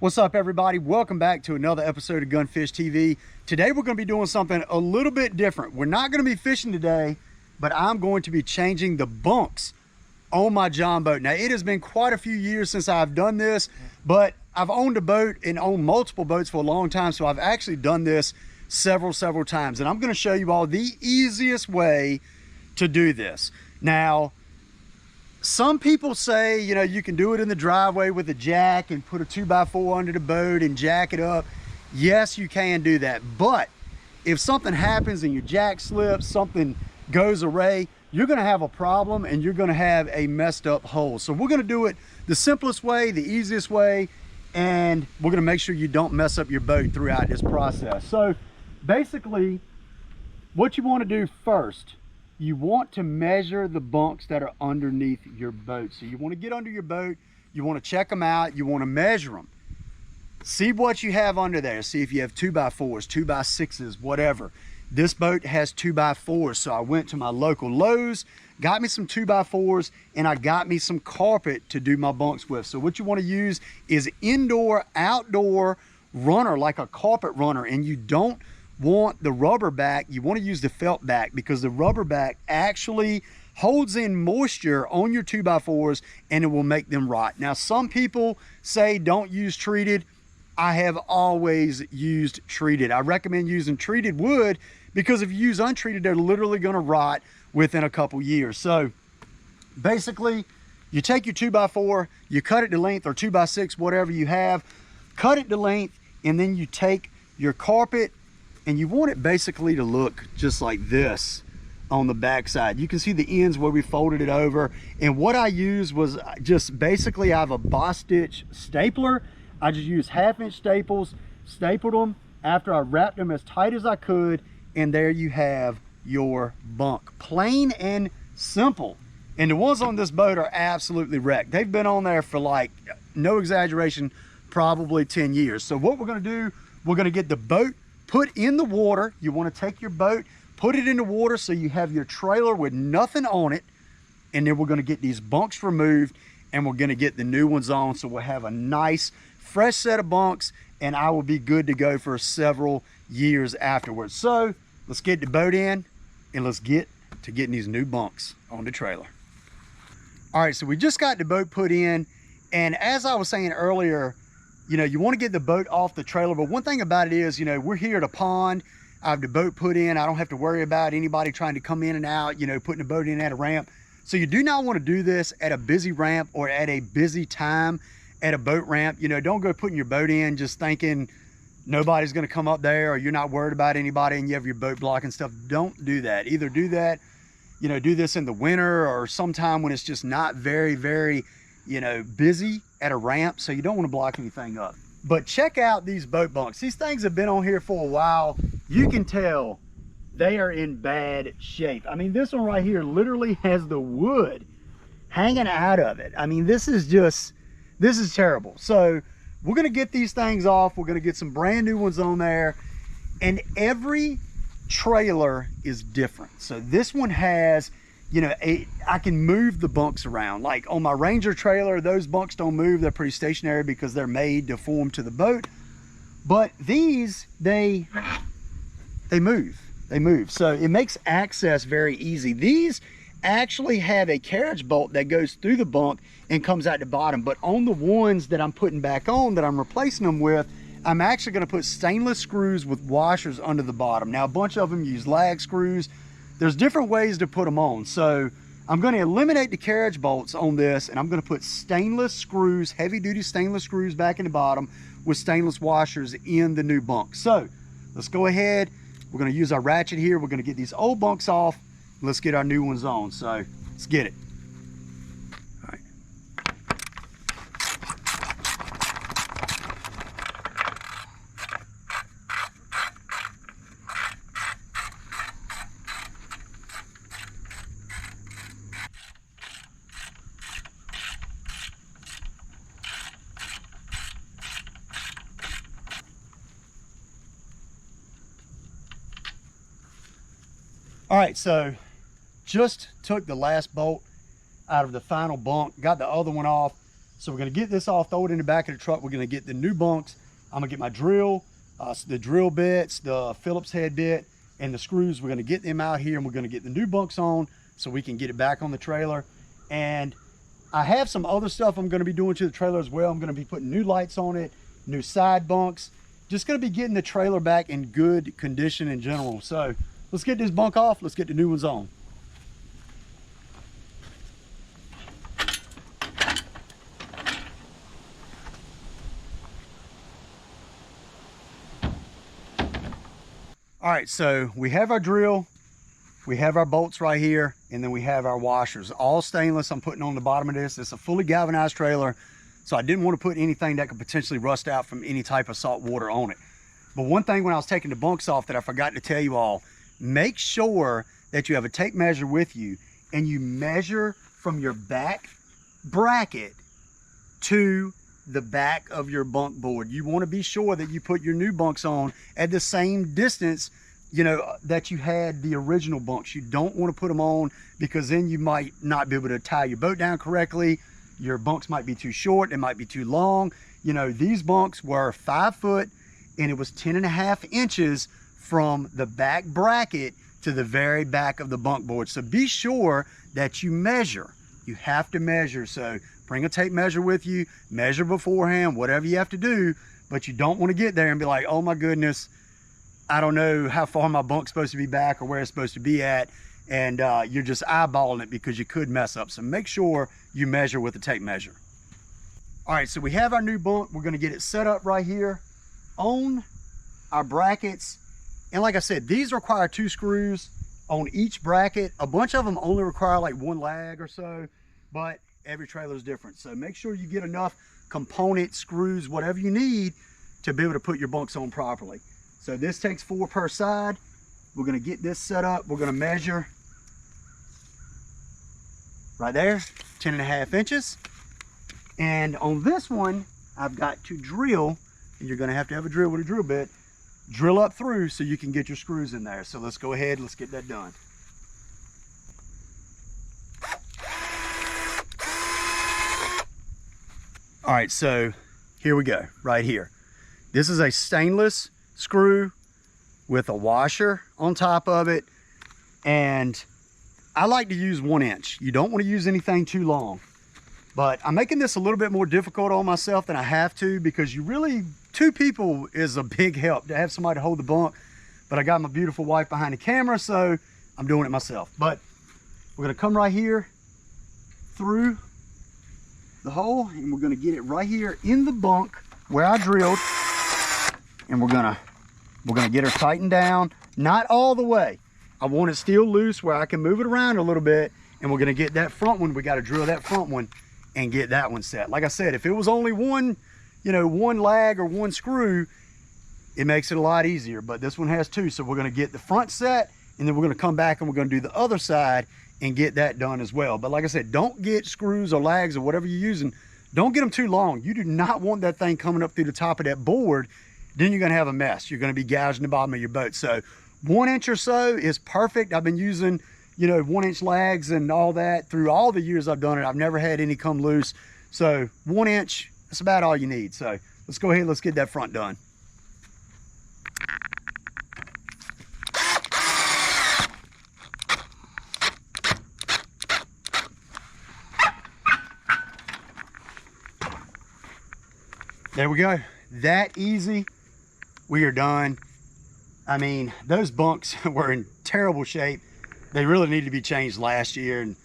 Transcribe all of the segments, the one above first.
What's up, everybody? Welcome back to another episode of Gunfish TV. Today we're going to be doing something a little bit different. We're not going to be fishing today, but I'm going to be changing the bunks on my John boat. Now, it has been quite a few years since I've done this, but I've owned a boat and owned multiple boats for a long time, so I've actually done this several times, and I'm going to show you all the easiest way to do this. Now, some people say, you know, you can do it in the driveway with a jack and put a 2x4 under the boat and jack it up. Yes, you can do that. But if something happens and your jack slips, something goes awry, you're going to have a problem and you're going to have a messed up hull. So we're going to do it the simplest way, the easiest way, and we're going to make sure you don't mess up your boat throughout this process. So basically, what you want to do first, you want to measure the bunks that are underneath your boat. So you want to get under your boat, you want to check them out, you want to measure them. See what you have under there. See if you have 2x4s, 2x6s, whatever. This boat has 2x4s, so I went to my local Lowe's, got me some 2x4s, and I got me some carpet to do my bunks with. So what you want to use is indoor, outdoor runner, like a carpet runner, and you don't want the rubber back. You want to use the felt back because the rubber back actually holds in moisture on your 2x4s and it will make them rot. Now, some people say don't use treated. I have always used treated. I recommend using treated wood because if you use untreated, they're literally going to rot within a couple years. So basically, you take your 2x4, you cut it to length, or 2x6, whatever you have, cut it to length, and then you take your carpet and you want it basically to look just like this on the back side. You can see the ends where we folded it over. And what I used was just basically, I have a boss stitch stapler. I just used 1/2-inch staples, stapled them after I wrapped them as tight as I could. And there you have your bunk. Plain and simple. And the ones on this boat are absolutely wrecked. They've been on there for, like, no exaggeration, probably 10 years. So what we're gonna do, we're gonna get the boat put in the water. You want to take your boat, put it in the water so you have your trailer with nothing on it, and then we're going to get these bunks removed and we're going to get the new ones on, so we'll have a nice fresh set of bunks and I will be good to go for several years afterwards. So let's get the boat in and let's get to getting these new bunks on the trailer. All right, so we just got the boat put in, and as I was saying earlier, you know, you want to get the boat off the trailer, but one thing about it is, you know, we're here at a pond. I have the boat put in. I don't have to worry about anybody trying to come in and out, you know, putting the boat in at a ramp. So you do not want to do this at a busy ramp or at a busy time at a boat ramp. You know, don't go putting your boat in just thinking nobody's going to come up there, or you're not worried about anybody and you have your boat blocking stuff. Don't do that. Either do that, you know, do this in the winter or sometime when it's just not very, you know, busy at a ramp, so you don't want to block anything up. But check out these boat bunks. These things have been on here for a while. You can tell they are in bad shape. I mean, this one right here literally has the wood hanging out of it. I mean, this is terrible. So we're going to get these things off. We're going to get some brand new ones on there, and every trailer is different. So this one has, you know, I can move the bunks around. Like on my Ranger trailer, those bunks don't move. They're pretty stationary because they're made to form to the boat. But these, they move. They move. So it makes access very easy. These actually have a carriage bolt that goes through the bunk and comes out the bottom. But on the ones that I'm putting back on, that I'm replacing them with, I'm actually going to put stainless screws with washers under the bottom. Now, a bunch of them use lag screws. There's different ways to put them on. So I'm going to eliminate the carriage bolts on this, and I'm going to put stainless screws, heavy duty stainless screws back in the bottom with stainless washers in the new bunk. So let's go ahead. We're going to use our ratchet here. We're going to get these old bunks off. Let's get our new ones on. So let's get it. All right. All right, so just took the last bolt out of the final bunk, got the other one off. So we're gonna get this all, throw it in the back of the truck. We're gonna get the new bunks. I'm gonna get my drill, the drill bits, the Phillips head bit, and the screws. We're gonna get them out here, and we're gonna get the new bunks on so we can get it back on the trailer. And I have some other stuff I'm gonna be doing to the trailer as well. I'm gonna be putting new lights on it, new side bunks. Just gonna be getting the trailer back in good condition in general. So let's get this bunk off, let's get the new ones on. All right, so we have our drill, we have our bolts right here, and then we have our washers, all stainless. I'm putting on the bottom of this. It's a fully galvanized trailer, so I didn't want to put anything that could potentially rust out from any type of salt water on it. But one thing when I was taking the bunks off that I forgot to tell you all, make sure that you have a tape measure with you and you measure from your back bracket to the back of your bunk board. You want to be sure that you put your new bunks on at the same distance, you know, that you had the original bunks. You don't want to put them on because then you might not be able to tie your boat down correctly. Your bunks might be too short, it might be too long. You know, these bunks were 5 foot and it was 10.5 inches from the back bracket to the very back of the bunk board. So be sure that you measure. You have to measure. So bring a tape measure with you, measure beforehand, whatever you have to do, but you don't want to get there and be like, oh my goodness, I don't know how far my bunk's supposed to be back or where it's supposed to be at, and you're just eyeballing it because you could mess up. So make sure you measure with a tape measure. All right, so we have our new bunk. We're gonna get it set up right here on our brackets. And like I said, these require 2 screws on each bracket. A bunch of them only require like 1 lag or so, but every trailer is different. So make sure you get enough component screws, whatever you need, to be able to put your bunks on properly. So this takes 4 per side. We're gonna get this set up. We're gonna measure right there, 10.5 inches. And on this one, I've got to drill, and you're gonna have to have a drill with a drill bit, drill up through so you can get your screws in there. So let's go ahead, let's get that done. All right, so here we go, right here. This is a stainless screw with a washer on top of it. And I like to use 1 inch. You don't want to use anything too long. But I'm making this a little bit more difficult on myself than I have to, because you really, 2 people is a big help to have somebody to hold the bunk. But I got my beautiful wife behind the camera, so I'm doing it myself. But we're gonna come right here through the hole, and we're gonna get it right here in the bunk where I drilled, and we're gonna get her tightened down, not all the way. I want it still loose where I can move it around a little bit, and we're gonna get that front one. We gotta drill that front one and get that one set. Like I said, if it was only one, you know, 1 lag or 1 screw, it makes it a lot easier, but this one has 2. So we're gonna get the front set, and then we're gonna come back and we're gonna do the other side and get that done as well. But like I said, don't get screws or lags or whatever you're using, don't get them too long. You do not want that thing coming up through the top of that board. Then you're gonna have a mess. You're gonna be gouging the bottom of your boat. So 1 inch or so is perfect. I've been using, you know, 1 inch lags and all that through all the years I've done it. I've never had any come loose. So 1 inch, that's about all you need. So let's go ahead, let's get that front done. There we go. That easy. We are done. I mean, those bunks were in terrible shape. They really needed to be changed last year. And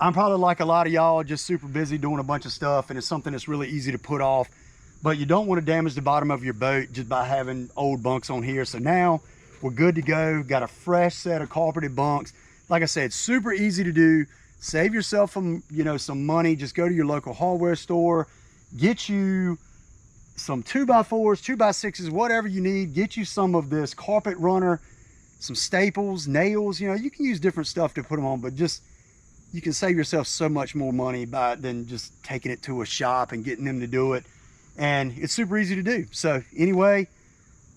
I'm probably like a lot of y'all, just super busy doing a bunch of stuff, and it's something that's really easy to put off. But you don't want to damage the bottom of your boat just by having old bunks on here. So now we're good to go. Got a fresh set of carpeted bunks. Like I said, super easy to do. Save yourself from, you know, some money. Just go to your local hardware store, get you some 2x4s, 2x6s, whatever you need. Get you some of this carpet runner, some staples, nails. You know, you can use different stuff to put them on, but just, you can save yourself so much more money than just taking it to a shop and getting them to do it. And it's super easy to do. So anyway,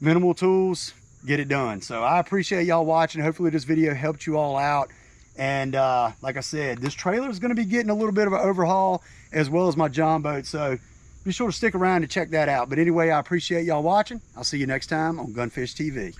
minimal tools, get it done. So I appreciate y'all watching. Hopefully this video helped you all out. And like I said, this trailer is going to be getting a little bit of an overhaul, as well as my John boat. So be sure to stick around to check that out. But anyway, I appreciate y'all watching. I'll see you next time on Gunfish TV.